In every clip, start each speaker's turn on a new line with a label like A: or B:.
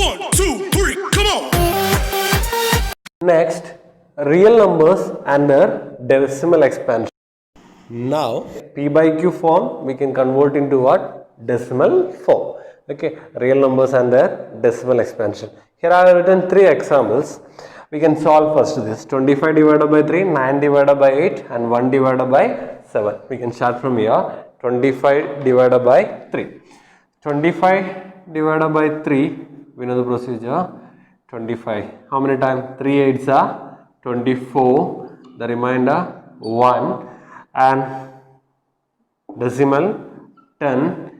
A: 1, 2, 3, come on!
B: Next, real numbers and their decimal expansion. Now, P by Q form we can convert into what? Decimal form. Okay, real numbers and their decimal expansion. Here I have written 3 examples. We can solve first this 25 divided by 3, 9 divided by 8 and 1 divided by 7. We can start from here. 25 divided by 3. 25 divided by 3, we know the procedure. 25. How many times? 3 8s are 24. The remainder 1 and decimal 10.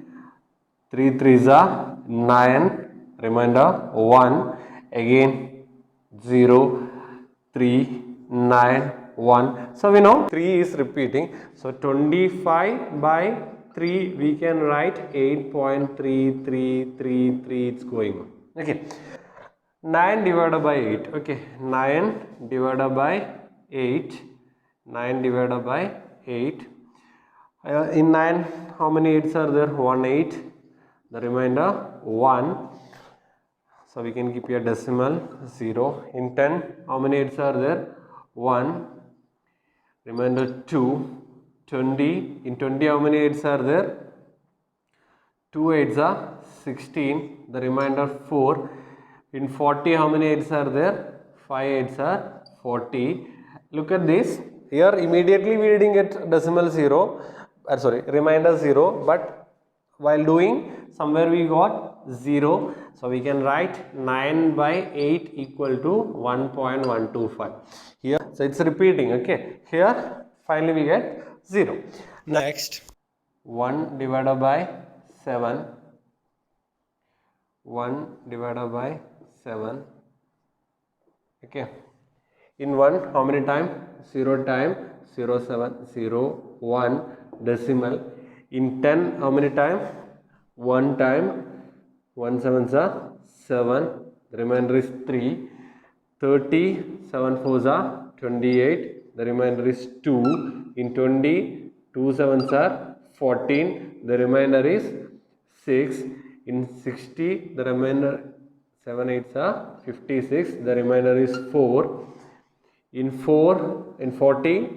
B: 3 3s are 9. Remainder 1. Again 0, 3, 9, 1. So we know 3 is repeating. So 25 by 3 we can write 8.3333. It's going on. Okay. 9 divided by 8. Okay. 9 divided by 8. 9 divided by 8. In 9, how many 8s are there? 1 8. The remainder 1. So we can keep here decimal 0. In 10, how many 8s are there? 1. Remainder 2. 20. In 20, how many 8s are there? 2 8s are 16. The remainder 4. In 40, how many 8s are there? 5 8s are 40. Look at this. Here immediately we didn't get decimal 0. Remainder 0. But while doing, somewhere we got 0. So we can write 9 by 8 equal to 1.125. Here, so it's repeating. Okay. Here, finally we get 0. Next, 1 divided by 7. 1 divided by 7. Okay. In 1, how many times? 0 time, 0 7, 0 1 decimal. In 10, how many times? 1 time, 1 7s are 7. The remainder is 3. 30, 7 4s are 28. The remainder is 2. In 20, 2 7s are 14. The remainder is 6. In 60, the remainder 7 8s are 56. The remainder is 4. In 40,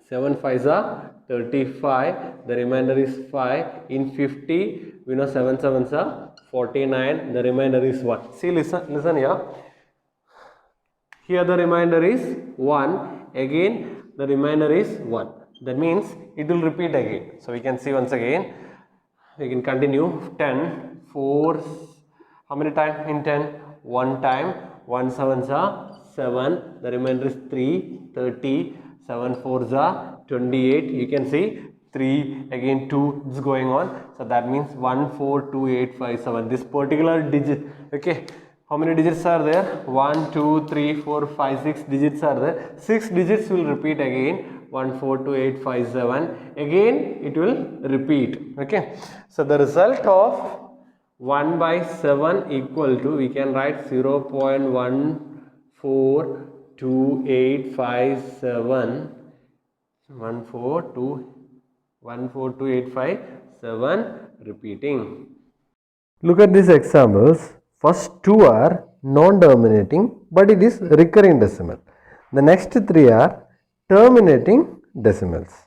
B: 7 5s are 35. The remainder is 5. In 50, we know 7 7s are 49. The remainder is 1. See, listen here. Here the remainder is 1. Again, the remainder is 1. That means it will repeat again. So we can see once again. We can continue. 10, 4. How many times in 10? 1 time. 1 7s are 7. The remainder is 3. 30. 7 4s are 28. You can see 3 again 2 is going on. So that means 1 4 2 8 5 7. This particular digit. Okay. How many digits are there? 1 2 3 4 5 6 digits are there. 6 digits will repeat again. 1 4 2 8 5 7. Again it will repeat. Okay. So the result of 1 by 7 equal to, we can write 0.14285 14285 repeating. Look at these examples. First 2 are non-terminating, but it is recurring decimal. The next 3 are terminating decimals.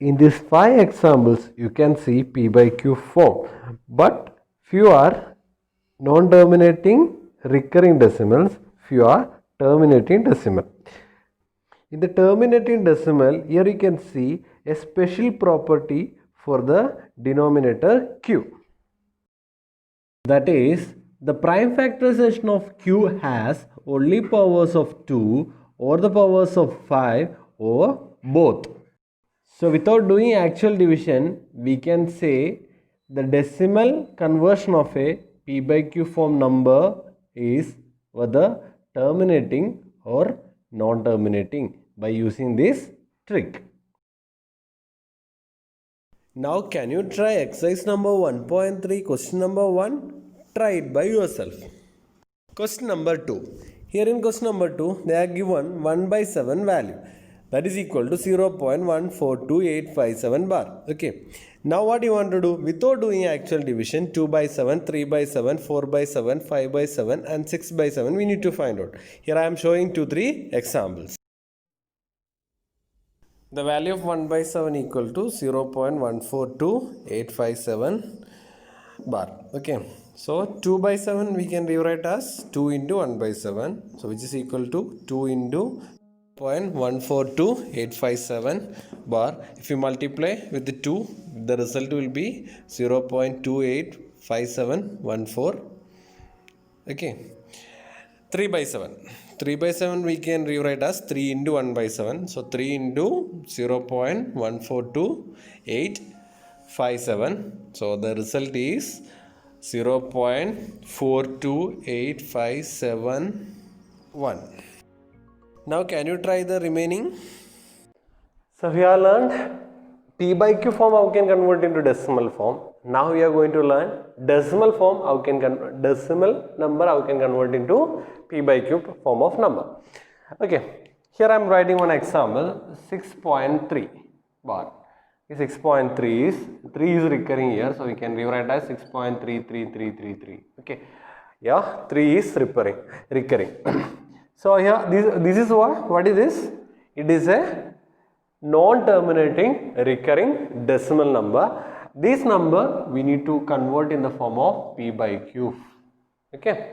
B: In these 5 examples, you can see P by Q form, but few are non-terminating recurring decimals, few are terminating decimal. In the terminating decimal, here you can see a special property for the denominator Q. That is, the prime factorization of Q has only powers of 2 or the powers of 5 or both. So without doing actual division, we can say the decimal conversion of a P by Q form number is whether terminating or non-terminating by using this trick. Now can you try exercise number 1.3 question number 1? Try it by yourself. Question number 2. Here in question number 2, they are given 1 by 7 value. That is equal to 0.142857 bar. Okay. Now what you want to do? Without doing actual division, 2 by 7, 3 by 7, 4 by 7, 5 by 7 and 6 by 7 we need to find out. Here I am showing 2-3 examples. The value of 1 by 7 equal to 0.142857 bar. Okay. So 2 by 7 we can rewrite as 2 into 1 by 7. So which is equal to 2 into 0.142857 bar. If you multiply with the 2, the result will be 0.285714. Okay. 3 by 7. 3 by 7 we can rewrite as 3 into 1 by 7. So 3 into 0.142857. So the result is 0.428571. Now can you try the remaining? So we have learned P by Q form how can convert into decimal form. Now we are going to learn decimal form how can decimal number how can convert into P by Q form of number. Okay, here I am writing one example 6.3 bar. 6.3 is 3 is recurring here, so we can rewrite as 6.33333. Okay, yeah, 3 is recurring. So here this is what is this? It is a non-terminating recurring decimal number. This number we need to convert in the form of P by Q. Okay,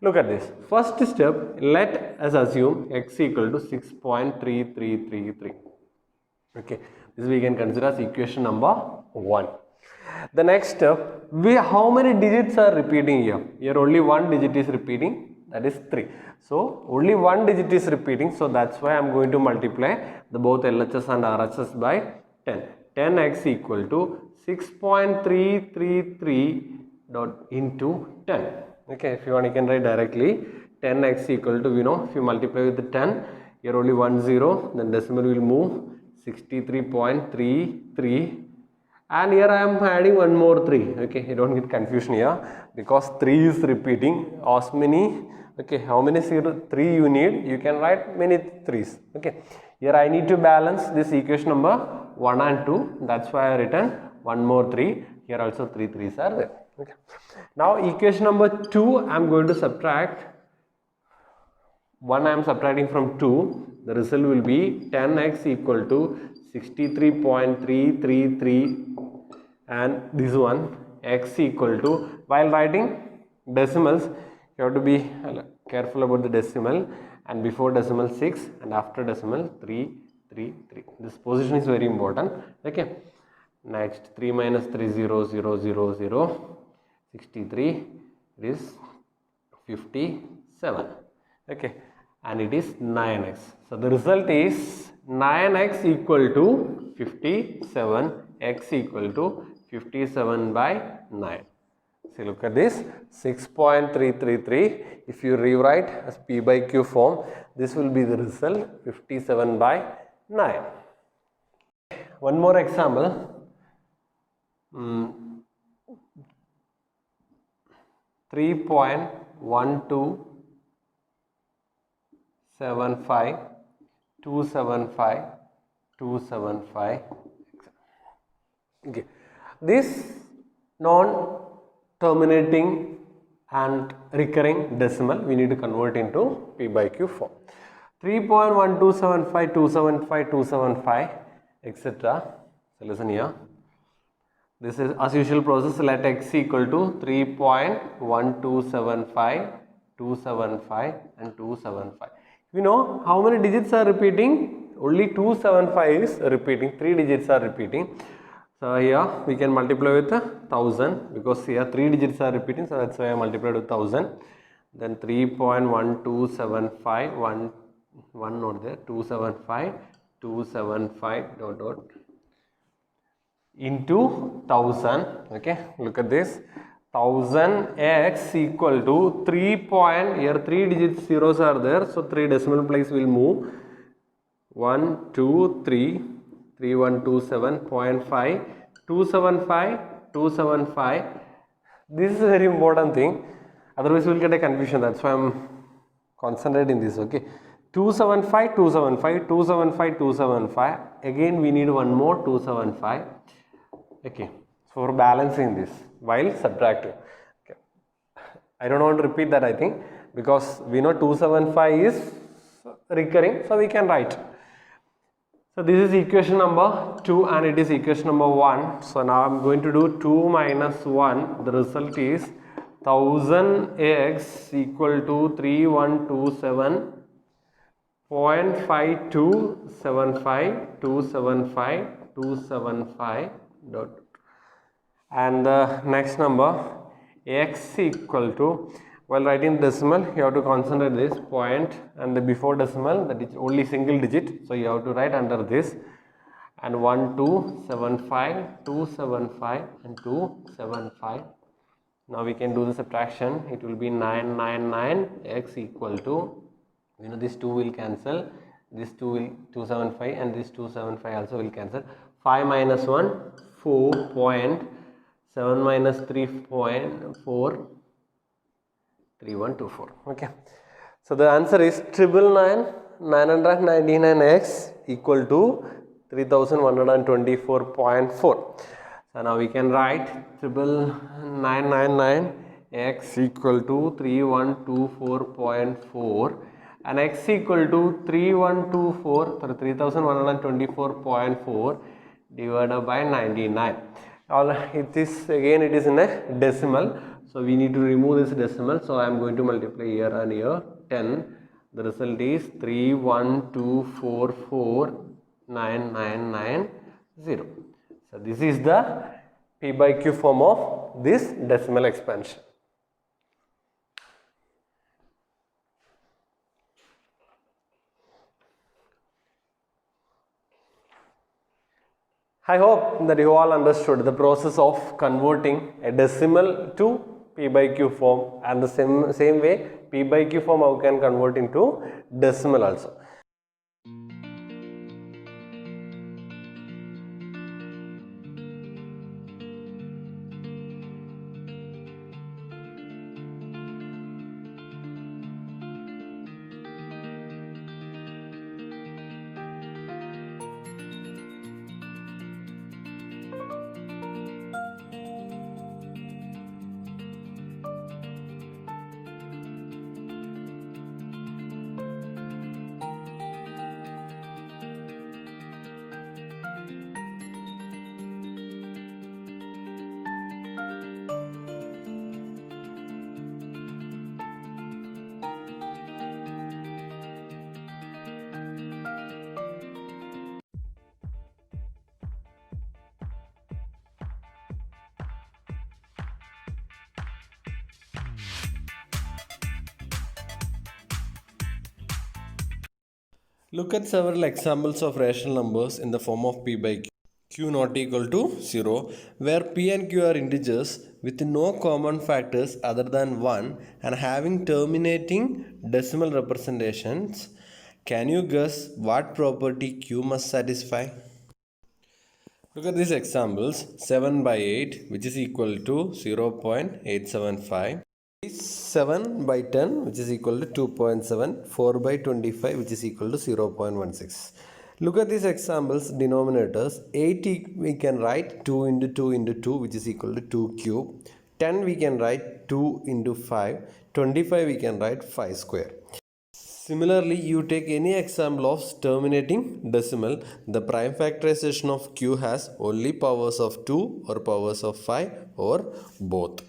B: look at this. First step, let us assume x equal to 6.3333. Okay, this we can consider as equation number 1. The next step, how many digits are repeating here? Here only one digit is repeating, that is 3. So only one digit is repeating, so that's why I am going to multiply the both LHS and RHS by 10. 10x equal to 6.333 dot into 10. Okay, if you want you can write directly 10x equal to, if you multiply with the 10, here only 1 0, then decimal will move 63.33, and here I am adding one more 3. Okay, you don't get confusion here because 3 is repeating. As many, okay, how many 3 you need, you can write many 3's. Okay, here I need to balance this equation number 1 and 2, that's why I written one more 3. Here also 3 3's are there. Okay, now equation number 2 I am going to subtract 1, I am subtracting from 2, the result will be 10x equal to 63.333, and this one x equal to, while writing decimals you have to be careful about the decimal, and before decimal 6 and after decimal 333. This position is very important. Okay, next 3 minus 3 0 0 0 0, 63, it is 57. Okay, and it is 9x. So the result is 9x equal to 57, x equal to 57 by 9. See, look at this 6.333. If you rewrite as P by Q form, this will be the result 57 by 9. One more example. 3.1275 275 275. Okay, this non-terminating and recurring decimal we need to convert into P by Q form. 3.1275 275 275 etc. So listen here, this is as usual process. Let x equal to 3.1275 275 and 275. You know how many digits are repeating? Only 275 is repeating, 3 digits are repeating. So here we can multiply with 1000 because here 3 digits are repeating, so that's why I multiplied with 1000. Then 3.1275 1 not there, 275 275 dot dot into 1000. Okay, look at this, 1000x equal to 3 point, here 3 digits zeros are there, so 3 decimal place will move 1 2 3 3127.5 275 275. This is a very important thing, otherwise we will get a confusion, that's why I am concentrating this. Okay, 275, 275, 275, 275. Again we need one more 275. Okay, for balancing this while subtracting. Okay. I don't want to repeat that, I think, because we know 275 is recurring, so we can write. So this is equation number 2 and it is equation number 1. So now I am going to do 2 minus 1. The result is 1000x equal to 3127.5275 dot. And the next number x equal to, while writing decimal you have to concentrate this point, and the before decimal, that is only single digit, so you have to write under this, and 1275, 275 and 275. Now we can do the subtraction. It will be 999 x equal to, you know, this 2 will cancel, this 2 will 275 and this 275 also will cancel. 5 minus 1 4.7 minus 3.4 3124. Okay, so the answer is 999x equal to 3124.4. So now we can write 999x equal to 3124.4 and x equal to 3124 divided by 99. It is again, it is in a decimal, so we need to remove this decimal. So I am going to multiply here and here 10. The result is 312449990. So this is the P by Q form of this decimal expansion. I hope that you all understood the process of converting a decimal to P by Q form, and the same way P by Q form how can convert into decimal also. Look at several examples of rational numbers in the form of P by Q. Q not equal to 0, where P and Q are integers with no common factors other than 1 and having terminating decimal representations. Can you guess what property Q must satisfy? Look at these examples. 7 by 8, which is equal to 0.875. 7 by 10, which is equal to 2.7. 4 by 25, which is equal to 0.16. Look at these examples, denominators. 8 we can write 2 into 2 into 2, which is equal to 2 cube. 10 we can write 2 into 5. 25 we can write 5 square. Similarly, you take any example of terminating decimal, the prime factorization of Q has only powers of 2 or powers of 5 or both.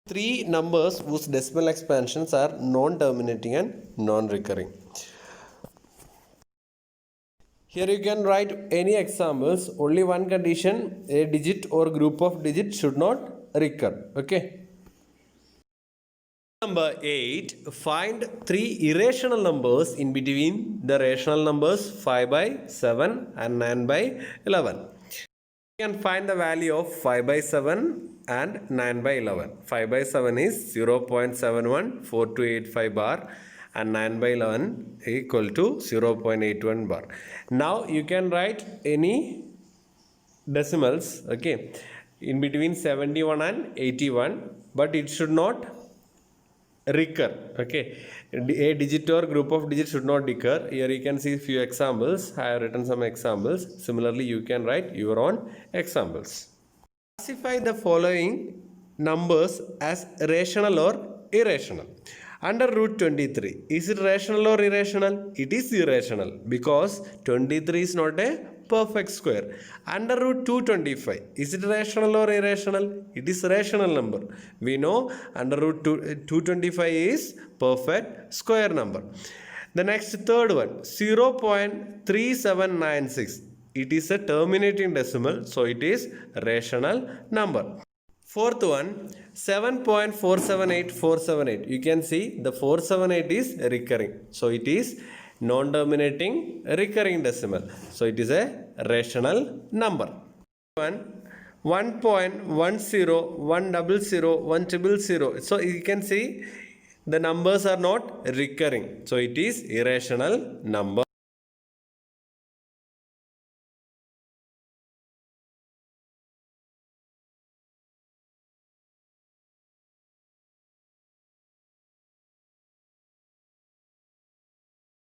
B: Three numbers whose decimal expansions are non-terminating and non-recurring. Here you can write any examples, only one condition, a digit or group of digits should not recur. Okay. Number 8, find three irrational numbers in between the rational numbers 5 by 7 and 9 by 11. You can find the value of 5 by 7 and 9 by 11. 5 by 7 is 0.714285 bar and 9 by 11 equal to 0.81 bar. Now you can write any decimals, okay, in between 71 and 81, but it should not recur. Okay, a digit or group of digits should not recur. Here you can see few examples. I have written some examples. Similarly, you can write your own examples. Classify the following numbers as rational or irrational. Under root 23, is it rational or irrational? It is irrational because 23 is not a perfect square. Under root 225, is it rational or irrational? It is rational number. We know under root 225 is perfect square number. The next third one, 0.3796. It is a terminating decimal, so it is rational number. Fourth one, 7.478478. You can see the 478 is recurring, so it is non-terminating recurring decimal, so it is a rational number. 1.10, so you can see the numbers are not recurring, so it is irrational number.